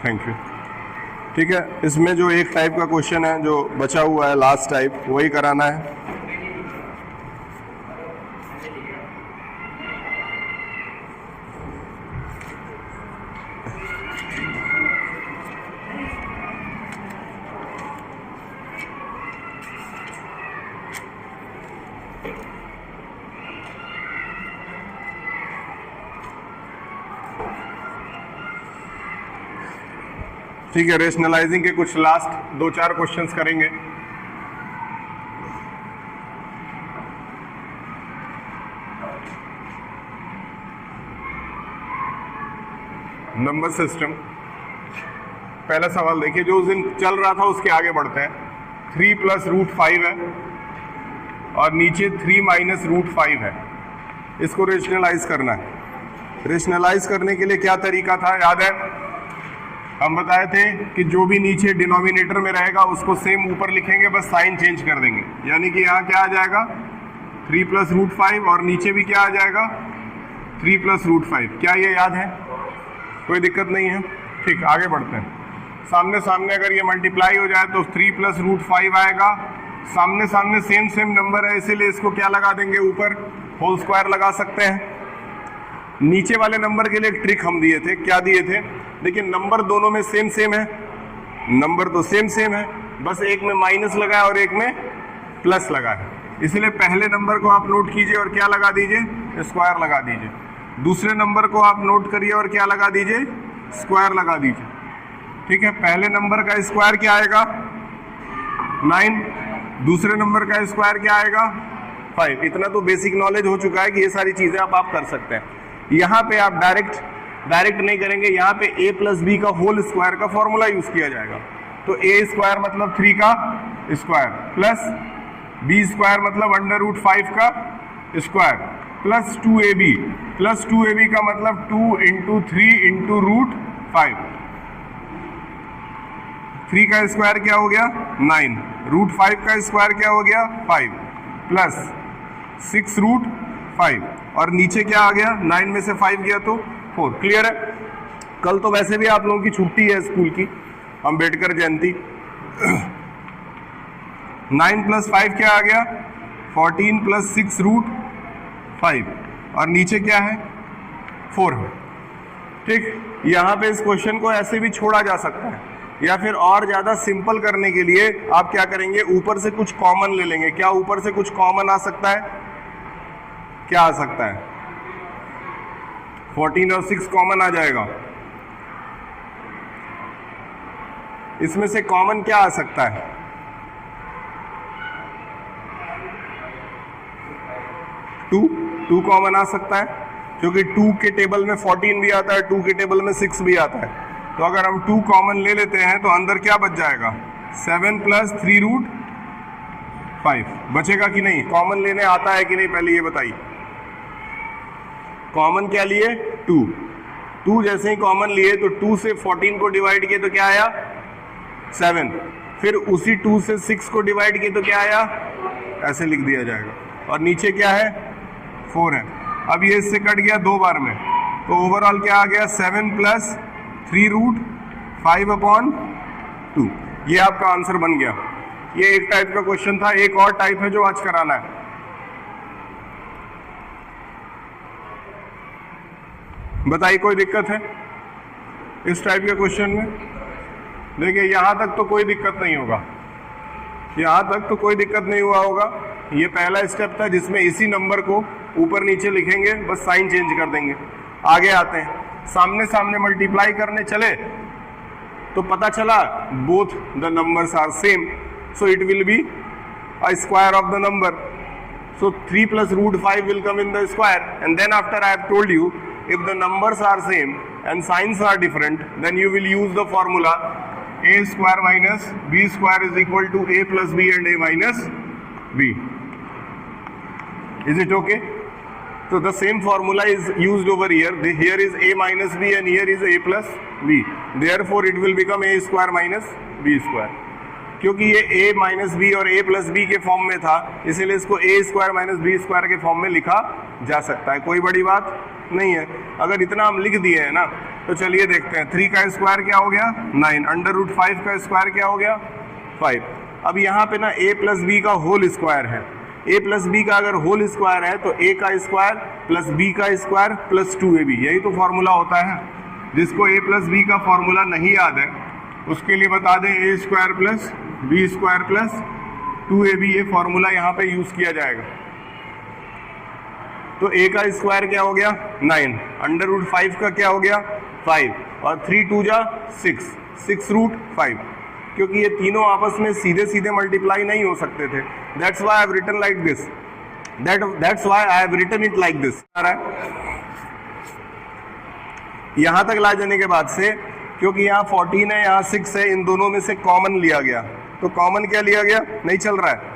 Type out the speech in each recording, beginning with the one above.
Thank you. ठीक है, इसमें जो एक टाइप का क्वेश्चन है जो बचा हुआ है लास्ट टाइप, वही कराना है। ठीक है, रेशनलाइजिंग के कुछ लास्ट 2-4 क्वेश्चंस करेंगे। नंबर सिस्टम, पहला सवाल देखिए, जो उस दिन चल रहा था उसके आगे बढ़ते हैं। 3 + √5 है और नीचे 3 - √5 है। इसको रेशनलाइज करना है। रेशनलाइज करने के लिए क्या तरीका था याद है? हम बताए थे कि जो भी नीचे डिनोमिनेटर में रहेगा उसको सेम ऊपर लिखेंगे, बस साइन चेंज कर देंगे। यानी कि यहाँ क्या आ जाएगा 3 + √5 और नीचे भी क्या आ जाएगा 3 + √5। क्या ये याद है? कोई दिक्कत नहीं है। ठीक, आगे बढ़ते हैं। सामने सामने अगर ये मल्टीप्लाई हो जाए तो 3 + √5 आएगा। सामने सामने सेम नंबर है, इसीलिए इसको क्या लगा देंगे ऊपर, होल स्क्वायर लगा सकते हैं। नीचे वाले नंबर के लिए एक ट्रिक हम दिए थे, क्या दिए थे? देखिए नंबर दोनों में सेम है, नंबर तो सेम है, बस एक में माइनस लगा है और एक में प्लस लगा है। इसलिए पहले नंबर को आप नोट कीजिए और क्या लगा दीजिए, स्क्वायर लगा दीजिए। दूसरे नंबर को आप नोट करिए और क्या लगा दीजिए, स्क्वायर लगा दीजिए। ठीक है, पहले नंबर का स्क्वायर क्या आएगा 9, दूसरे नंबर का स्क्वायर क्या आएगा 5। इतना तो बेसिक नॉलेज हो चुका है कि ये सारी चीजें आप कर सकते हैं। यहाँ पे आप डायरेक्ट नहीं करेंगे, यहाँ पे a + b का होल स्क्वायर का फॉर्मूला यूज किया जाएगा। तो a² मतलब 3 का स्क्वायर प्लस b² मतलब √5 का स्क्वायर प्लस 2ab का मतलब 2 × 3 × √5। 3 का स्क्वायर क्या हो गया 9, √5 का स्क्वायर क्या हो गया 5 प्लस 6 √5 और नीचे क्या आ गया 9 में से 5 गया तो 4। क्लियर है? कल तो वैसे भी आप लोगों की छुट्टी है स्कूल की, अंबेडकर जयंती। 9 + 5 क्या आ गया 14 + 6 √5 और नीचे क्या है 4 है। ठीक, यहाँ पे इस क्वेश्चन को ऐसे भी छोड़ा जा सकता है, या फिर और ज्यादा सिंपल करने के लिए आप क्या करेंगे, ऊपर से कुछ कॉमन ले लेंगे। क्या ऊपर से कुछ कॉमन आ सकता है? क्या आ सकता है 14 और 6 कॉमन आ जाएगा। इसमें से कॉमन क्या आ सकता है 2 कॉमन आ सकता है, क्योंकि 2 के टेबल में 14 भी आता है, 2 के टेबल में 6 भी आता है। तो अगर हम 2 कॉमन ले लेते हैं तो अंदर क्या बच जाएगा 7 + 3 √5 बचेगा कि नहीं? कॉमन लेने आता है कि नहीं पहले ये बताइए। कॉमन क्या लिए 2 जैसे ही कॉमन लिए तो 2 से 14 को डिवाइड किए तो क्या आया 7, फिर उसी 2 से 6 को डिवाइड किए तो क्या आया, ऐसे लिख दिया जाएगा। और नीचे क्या है 4 है। अब ये इससे कट गया 2 बार में, तो ओवरऑल क्या आ गया 7 + 3 √5/2। ये आपका आंसर बन गया। ये एक टाइप का क्वेश्चन था। एक और टाइप है जो आज कराना है। बताइए कोई दिक्कत है इस टाइप के क्वेश्चन में? देखिए यहाँ तक तो कोई दिक्कत नहीं होगा, यहाँ तक तो कोई दिक्कत नहीं हुआ होगा। ये पहला स्टेप था जिसमें इसी नंबर को ऊपर नीचे लिखेंगे, बस साइन चेंज कर देंगे। आगे आते हैं, सामने सामने मल्टीप्लाई करने चले तो पता चला both the numbers are same, so it will be a square of the number. So 3 + √5 will come in the square, and then after I have told you, if the numbers are same and signs are different, then you will use the formula a² - b² is equal to a + b and a minus b. Is it okay? So the same formula is used over here. Here is a minus b and here is a plus b. Therefore it will become a² minus b². क्योंकि ये a minus B और a plus B के form में था, इसीलिए इसको a² minus b² के form में लिखा जा सकता है। कोई बड़ी बात नहीं है। अगर इतना हम लिख दिए हैं ना, तो चलिए देखते हैं। 3 का स्क्वायर क्या हो गया 9, √5 का स्क्वायर क्या हो गया 5। अब यहाँ पे ना a प्लस बी का होल स्क्वायर है। a प्लस बी का अगर होल स्क्वायर है तो a का स्क्वायर प्लस b का स्क्वायर प्लस 2ab, यही तो फॉर्मूला होता है। जिसको a प्लस बी का फॉर्मूला नहीं याद है उसके लिए बता दें, a square plus B square plus 2ab, ये फॉर्मूला यहाँ पे यूज किया जाएगा। तो a का स्क्वायर क्या हो गया 9, √5 का क्या हो गया 5, और 3 2 जा 6√5, क्योंकि ये तीनों आपस में सीधे सीधे मल्टीप्लाई नहीं हो सकते थे। That's why I have written like this, that's why I have written it like this. यहां तक ला जाने के बाद से, क्योंकि यहाँ 14 है यहाँ 6 है, इन दोनों में से कॉमन लिया गया, तो कॉमन क्या लिया गया, नहीं चल रहा है।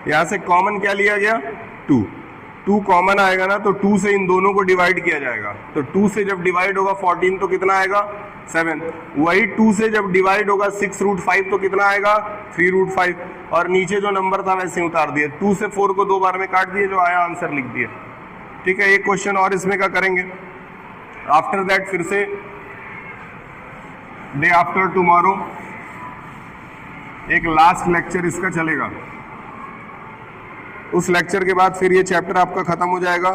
यहां से कॉमन क्या लिया गया 2 कॉमन आएगा ना, तो 2 से इन दोनों को डिवाइड किया जाएगा। तो 2 से जब डिवाइड होगा 14 तो कितना आएगा 7। वही 2 से जब डिवाइड होगा 6√5 तो कितना आएगा 3√5, और नीचे जो नंबर था वैसे ही उतार दिए। 2 से 4 को 2 बार में काट दिए, जो आया आंसर लिख दिया। ठीक है, एक क्वेश्चन और इसमें का करेंगे। आफ्टर दैट फिर से डे आफ्टर टुमारो एक लास्ट लेक्चर इसका चलेगा। उस लेक्चर के बाद फिर ये चैप्टर आपका खत्म हो जाएगा,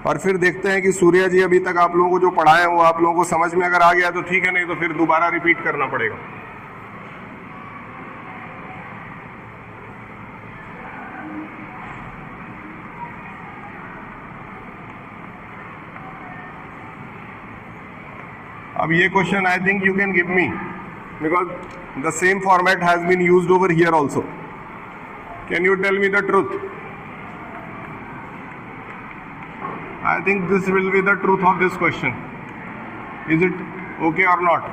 और फिर देखते हैं कि सूर्या जी अभी तक आप लोगों को जो पढ़ाए हैं वो आप लोगों को समझ में अगर आ गया तो ठीक है, नहीं तो फिर दोबारा रिपीट करना पड़ेगा। अब ये question I think you can give me, because the same format has been used over here also. Can you tell me the truth? I think this will be the truth of this question. Is it okay or not?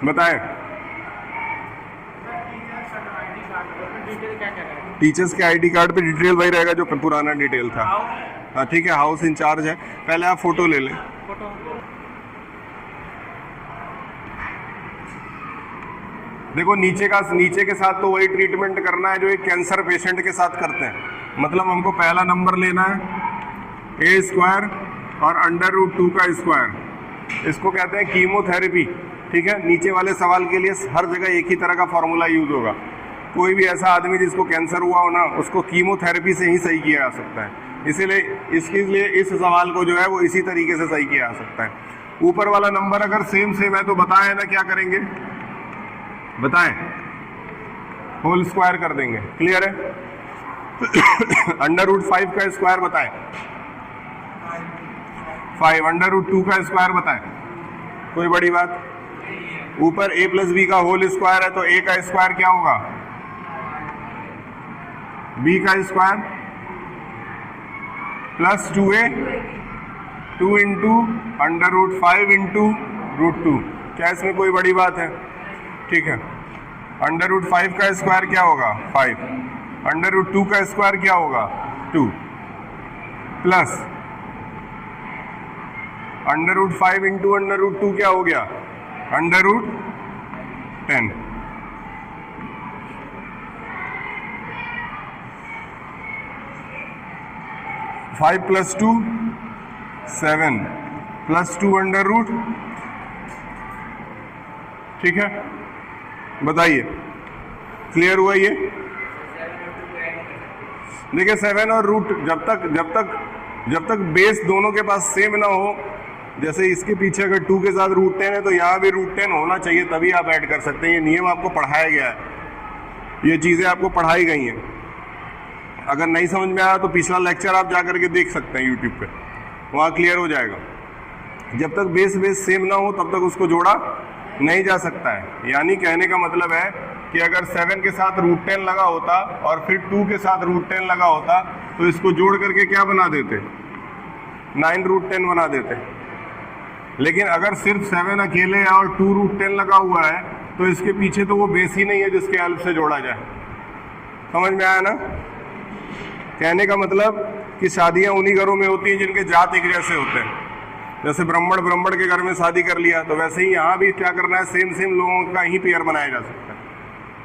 बताएं। Teachers के ID card पे detail वही रहेगा जो पुराना detail था। हाँ ठीक है, हाउस इंचार्ज है। पहले आप फोटो ले लें। देखो नीचे के साथ तो वही ट्रीटमेंट करना है जो एक कैंसर पेशेंट के साथ करते हैं। मतलब हमको पहला नंबर लेना है a स्क्वायर और √2 का स्क्वायर, इसको कहते हैं कीमोथेरेपी। ठीक है, नीचे वाले सवाल के लिए हर जगह एक ही तरह का फॉर्मूला यूज होगा। कोई भी ऐसा आदमी जिसको कैंसर हुआ हो ना, उसको कीमोथेरेपी से ही सही किया जा सकता है। इसीलिए इसके लिए इस सवाल को जो है वो इसी तरीके से सही किया जा सकता है। ऊपर वाला नंबर अगर सेम है तो बताएं ना क्या करेंगे, बताएं, होल स्क्वायर कर देंगे। क्लियर है? √5 का स्क्वायर बताएं, 5, √2 का स्क्वायर बताएं, कोई बड़ी बात। ऊपर a प्लस बी का होल स्क्वायर है तो a का स्क्वायर क्या होगा b का square plus 2a, 2 into √5 into √2। क्या इसमें कोई बड़ी बात है? ठीक है, √5 का स्क्वायर क्या होगा 5, √2 का स्क्वायर क्या होगा 2, प्लस √5 इंटू √2 क्या हो गया √10। फाइव प्लस 2 7 प्लस 2 √ ठीक है, बताइए क्लियर हुआ ये? देखिए 7 और रूट जब तक बेस दोनों के पास सेम ना हो, जैसे इसके पीछे अगर 2 के साथ √10 है तो यहाँ भी √10 होना चाहिए, तभी आप ऐड कर सकते हैं। ये नियम आपको पढ़ाया गया है, ये चीज़ें आपको पढ़ाई गई हैं। अगर नहीं समझ में आया तो पिछला लेक्चर आप जा करके देख सकते हैं यूट्यूब पे, वहाँ क्लियर हो जाएगा। जब तक बेस सेम ना हो तब तक उसको जोड़ा नहीं जा सकता है। यानी कहने का मतलब है कि अगर 7 के साथ √10 लगा होता और फिर 2 के साथ √10 लगा होता तो इसको जोड़ करके क्या बना देते 9 √10 बना देते। लेकिन अगर सिर्फ 7 अकेले है और 2 √10 लगा हुआ है तो इसके पीछे तो वो बेस ही नहीं है जिसके हेल्प से जोड़ा जाए। समझ में आया ना? कहने का मतलब कि शादियां उन्हीं घरों में होती हैं जिनके जात एक जैसे होते हैं। जैसे ब्राह्मण के घर में शादी कर लिया तो वैसे ही यहाँ भी क्या करना है, सेम लोगों का ही पेयर बनाया जा सकता है।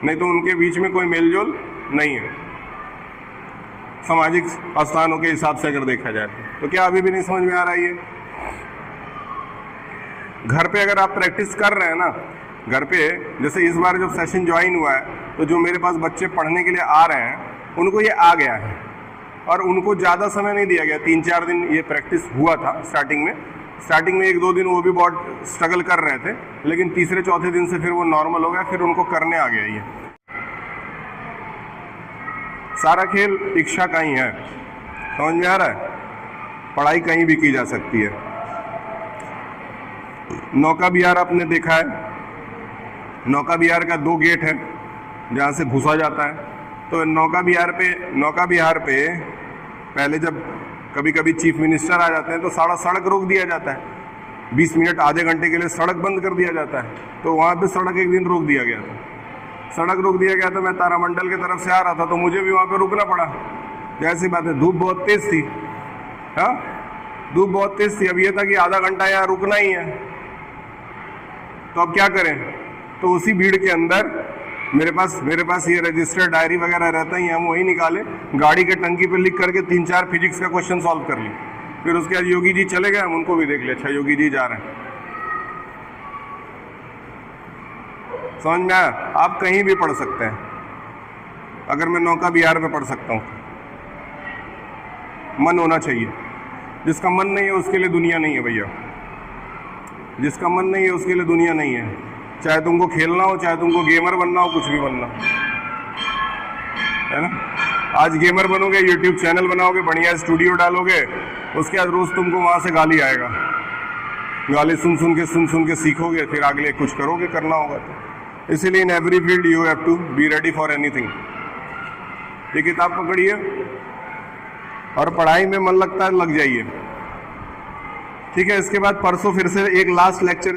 नहीं तो उनके बीच में कोई मेलजोल नहीं है सामाजिक स्थानों के हिसाब से अगर देखा जाए तो। क्या अभी भी नहीं समझ में आ रहा है ये? घर पे अगर आप प्रैक्टिस कर रहे हैं ना, घर पे जैसे इस बार जब सेशन ज्वाइन हुआ है तो जो मेरे पास बच्चे पढ़ने के लिए आ रहे हैं उनको ये आ गया है और उनको ज़्यादा समय नहीं दिया गया। 3-4 दिन ये प्रैक्टिस हुआ था स्टार्टिंग में 1-2 दिन वो भी बहुत स्ट्रगल कर रहे थे, लेकिन तीसरे चौथे दिन से फिर वो नॉर्मल हो गया, फिर उनको करने आ गया। ये सारा खेल इच्छा का ही है, समझ में आ रहा है? पढ़ाई कहीं भी की जा सकती है। नौका विहार आपने देखा है, नौका विहार का 2 गेट है जहाँ से घुसा जाता है। तो नौका विहार पे पहले जब कभी कभी चीफ मिनिस्टर आ जाते हैं तो सारा सड़क रोक दिया जाता है, 20 मिनट आधे घंटे के लिए सड़क बंद कर दिया जाता है। तो वहाँ पे सड़क एक दिन रोक दिया गया था, सड़क रोक दिया गया था। मैं तारामंडल की तरफ से आ रहा था तो मुझे भी वहाँ पे रुकना पड़ा। जैसी बात है, धूप बहुत तेज थी, हाँ धूप बहुत तेज थी। अब ये था कि आधा घंटा यहाँ रुकना ही है, तो अब क्या करें? तो उसी भीड़ के अंदर मेरे पास ये रजिस्टर्ड डायरी वगैरह रहता ही है, हम वही निकाले, गाड़ी के टंकी पे लिख करके 3-4 फिजिक्स का क्वेश्चन सॉल्व कर ली। फिर उसके बाद योगी जी चले गए, हम उनको भी देख लिया, अच्छा योगी जी जा रहे हैं। समझ में आया? आप कहीं भी पढ़ सकते हैं। अगर मैं नौका विहार में पढ़ सकता हूँ, मन होना चाहिए। जिसका मन नहीं है उसके लिए दुनिया नहीं है भैया, जिसका मन नहीं है उसके लिए दुनिया नहीं है। चाहे तुमको खेलना हो, चाहे तुमको गेमर बनना हो, कुछ भी बनना है ना। आज गेमर बनोगे, यूट्यूब चैनल बनाओगे, बढ़िया स्टूडियो डालोगे, उसके बाद रोज तुमको वहां से गाली आएगा, गाली सुन सुन के सीखोगे, फिर अगले कुछ करोगे, करना होगा। तो इसीलिए in every field you have to be ready for anything. ये किताब पकड़िए और पढ़ाई में मन लगता है लग जाइए, ठीक है। इसके बाद परसों फिर से एक लास्ट लेक्चर